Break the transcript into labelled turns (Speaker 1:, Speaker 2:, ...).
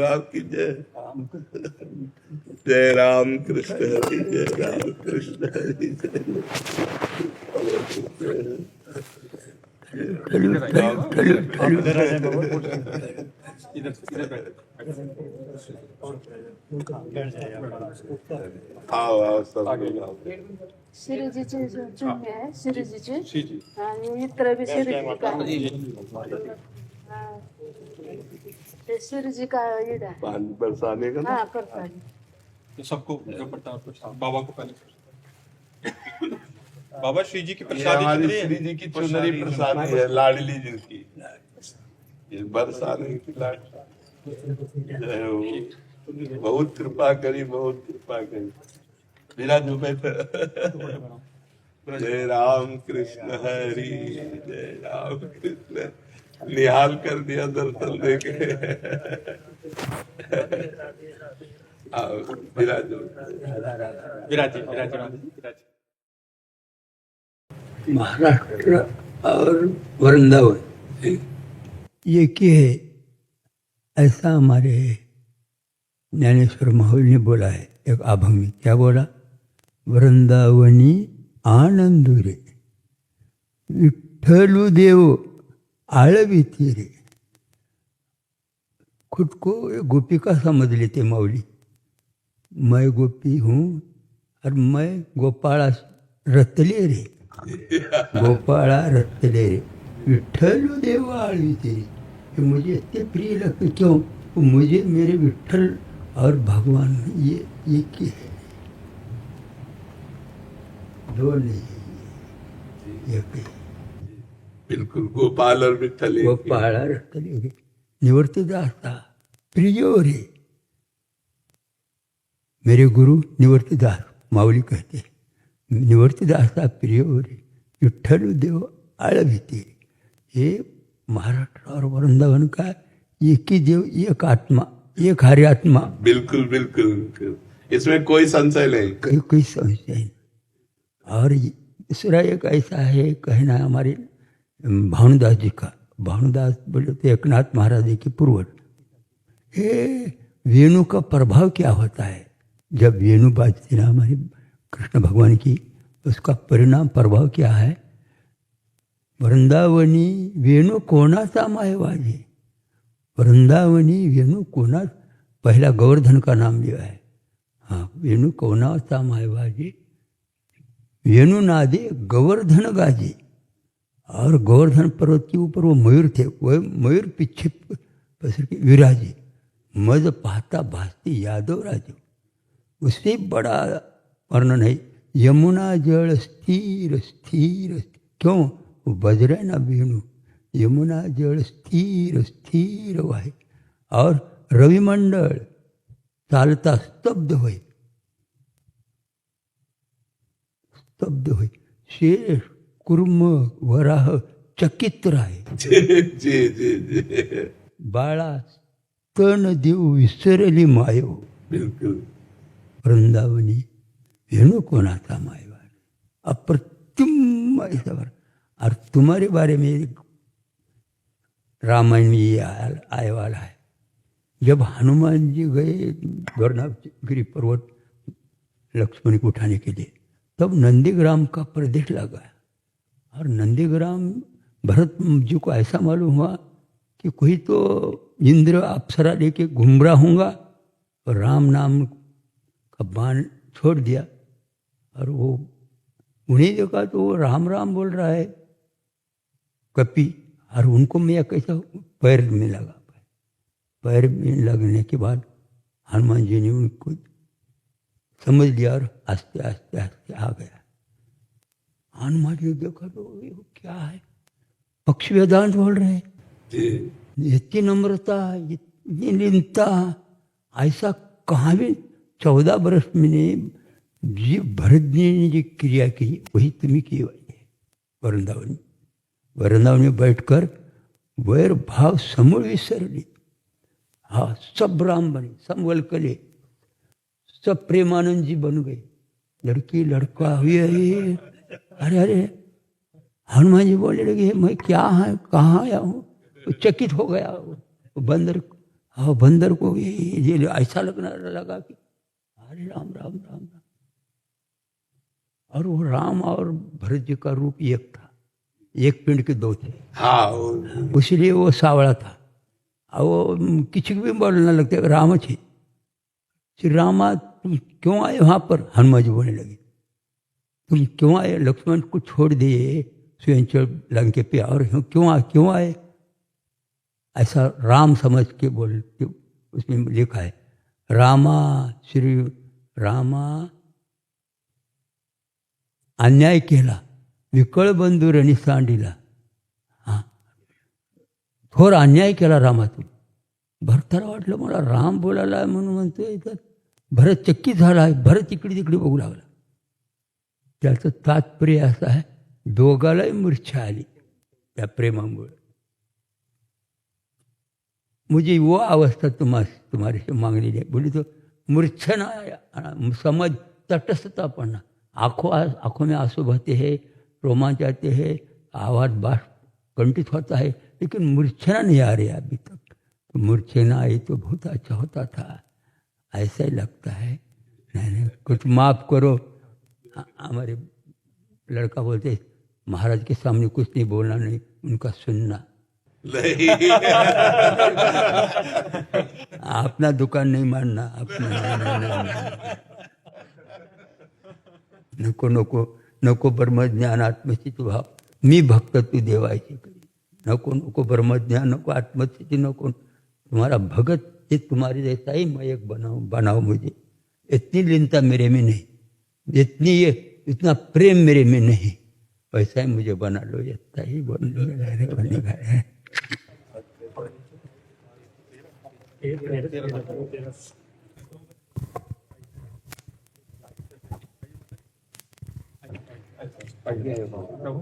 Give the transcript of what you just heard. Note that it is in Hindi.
Speaker 1: आपकी जय। जय राम कृष्ण हरि, जय राम कृष्ण हरि, आओ आओ सब लोग आओ।
Speaker 2: शिरीजीची चुन्नी आहे, शिरीजीची आणि इतर बी शिरीजी का ते शिरीजी का इड आहे.
Speaker 1: पानी बरसाने का ना?
Speaker 2: हाँ करता है.
Speaker 3: तो सबको जो पड़ता है बाबा को पहले बाबा श्री जी की
Speaker 1: ये
Speaker 3: प्रसादी
Speaker 1: हमारी
Speaker 3: चुनरी है।
Speaker 1: श्री जी की चुनरी प्रसादी है, लाडली जी की। ये बरसाने की लाडली। जय हो। बहुत कृपा करी, बहुत कृपा करी। विराजो बैठ। जय राम कृष्ण हरि, जय राम कृष्ण। निहाल कर दिया दर्शन देके। आओ विराजो।
Speaker 3: विराजी विराजी विराजी।
Speaker 4: महाराष्ट्र और वृंदावन एक ही है, ऐसा हमारे ज्ञानेश्वर महावीर ने बोला है एक आभंग में। क्या बोला? वृंदावनी आनंदुरे विठ्ठलु देव आळविती रे। खुद को गोपिका समझ लेते मौली। मैं गोपी हूँ और मैं गोपाला रतले रे, गोपाला रतले रे, विठ्ठल देव आळविते रे। ये मुझे इतने प्रिय लगते। क्यों? मुझे मेरे विठ्ठल और भगवान ये एक ही है, दो नहीं, एक ही।
Speaker 1: बिल्कुल गोपाल और विठ्ठल एक ही।
Speaker 4: गोपाला रतले रे, निवर्तिदासा प्रियो रे। मेरे गुरु निवर्तिदास माऊली कहते हैं, निवर्तिदासा प्रियो रे, विठ्ठल देव आळविते। ये महाराष्ट्र और वृंदावन का एक ही देव, एक आत्मा, एक हरि आत्मा।
Speaker 1: बिल्कुल बिल्कुल बिल्कुल, इसमें कोई संशय नहीं।
Speaker 4: कोई संशय नहीं। और दूसरा एक ऐसा है कहना हमारे भानुदास जी का। भानुदास बोले तो एकनाथ महाराज जी के पूर्वज। ये वेणु का प्रभाव क्या होता है? जब वेणु बाजती ना हमारी कृष्ण भगवान की, उसका परिणाम प्रभाव क्या है? वृंदावनी वेणु कोणाचा मायवाजी। वृंदावनी वेणु कोणा, पहला गोवर्धन का नाम लिया है। हाँ, वेणु कोणाचा मायवाजी, वेणु नादे गोवर्धन गाजे। और गोवर्धन पर्वत के ऊपर वो मयूर थे, वह मयूर पीछे पसर के विराजे। मज पाता भासती यादव राजो। उससे बड़ा वर्णन है। यमुना जल स्थिर स्थिर, क्यों? वो बज रहे ना वेणु। यमुना जल स्थिर स्थिर वाहे, और रविमंडल चालता स्तब्ध होय, स्तब्ध होय। शेष कुर्म वराह चकित राहे।
Speaker 1: जी जी जी जी,
Speaker 4: बाळा तन देव विसरली मायो।
Speaker 1: बिल्कुल।
Speaker 4: वृंदावनी वेणु कोणाचा मायवान, अप्रतिम ऐसा। और तुम्हारे बारे में रामायण में ये आए वाला है। जब हनुमान जी गए गौरनाथगिरी पर्वत लक्ष्मण को उठाने के लिए, तब नंदीग्राम का प्रदेश लगा। और नंदीग्राम भरत जी को ऐसा मालूम हुआ कि कोई तो इंद्र अप्सरा लेके घूम रहा होगा, और राम नाम का बाण छोड़ दिया। और वो उन्हें देखा तो वो राम राम बोल रहा है कपि। और उनको मैं कैसा पैर में लगा, पैर में लगने के बाद हनुमान जी ने उनको समझ लिया और आस्ते आस्ते आस्ते आ गया। हनुमान जी देखा तो ये क्या है, पक्षी वेदांत बोल रहे हैं। इतनी नम्रता, इतनी लीनता, ऐसा कहाँ भी 14 वर्ष मैंने जी भरत जी ने जो क्रिया की वही तुम्हें की हुई है। वृंदावन में बैठकर वैर भाव समूल विसरली। हाँ, सब राम बने, सब वलकले, सब प्रेमानंद जी बन गए। लड़की लड़का हुए। अरे अरे हनुमान जी बोलने लगे मैं क्या है कहाँ आया हूँ। वो चकित हो गया वो बंदर। हाँ बंदर को ये ऐसा लगने लगा कि अरे राम राम राम राम। और वो राम और भरत जी का रूप एक था, एक पिंड के दो थे।
Speaker 1: हाँ
Speaker 4: इसलिए वो सावड़ा था। और वो किसी को भी बोलने लगते राम जी, श्री रामा तुम क्यों आए वहाँ पर। हनुमान जी बोलने लगे तुम क्यों आए, लक्ष्मण को छोड़ दिए स्वयं लंके पे और क्यों आए। ऐसा राम समझ के बोल के उसमें लिखा है रामा श्री रामा अन्याय केला विकळ बंधुरणी सांडिला। हां थोर अन्याय केला रामा तू। भरताला वाटलं मला राम बोलायला म्हणून म्हणतोय तर भरत चक्की झाला आहे। भरत इकडे तिकडे बघू लागला। त्याचं तात्पर्य असं आहे दोघालाही मूर्छा आली त्या प्रेमामुळे। मुझे वो अवस्था तुम्हारे से मांगनी है। बोली तो मूर्छना समझ तटस्थता पड़ना। आँखों में आंसू बहते हैं, रोमांच आते हैं, आवाज बाष्प कंठित होता है, लेकिन मूर्छना नहीं आ रही अभी तक। तो मूर्छना आई तो बहुत अच्छा होता था, ऐसा ही लगता है। नहीं कुछ माफ करो। हमारे लड़का बोलते महाराज के सामने कुछ नहीं बोलना, नहीं उनका सुनना।
Speaker 1: नहीं
Speaker 4: अपना दुकान नहीं मानना अपना। नको नको नको ब्रह्मज्ञान आत्मस्थिती भाव मी भक्त तू देवायची करी। नको नको ब्रह्मज्ञान नको आत्मस्थिति नको। तुम्हारा भगत ये तुम्हारे जैसा ही मैं एक बनाओ मुझे। इतनी लीनता मेरे में नहीं, इतना प्रेम मेरे में नहीं, वैसा ही मुझे बना लो। इतना ही बनने का है।
Speaker 3: प्रभु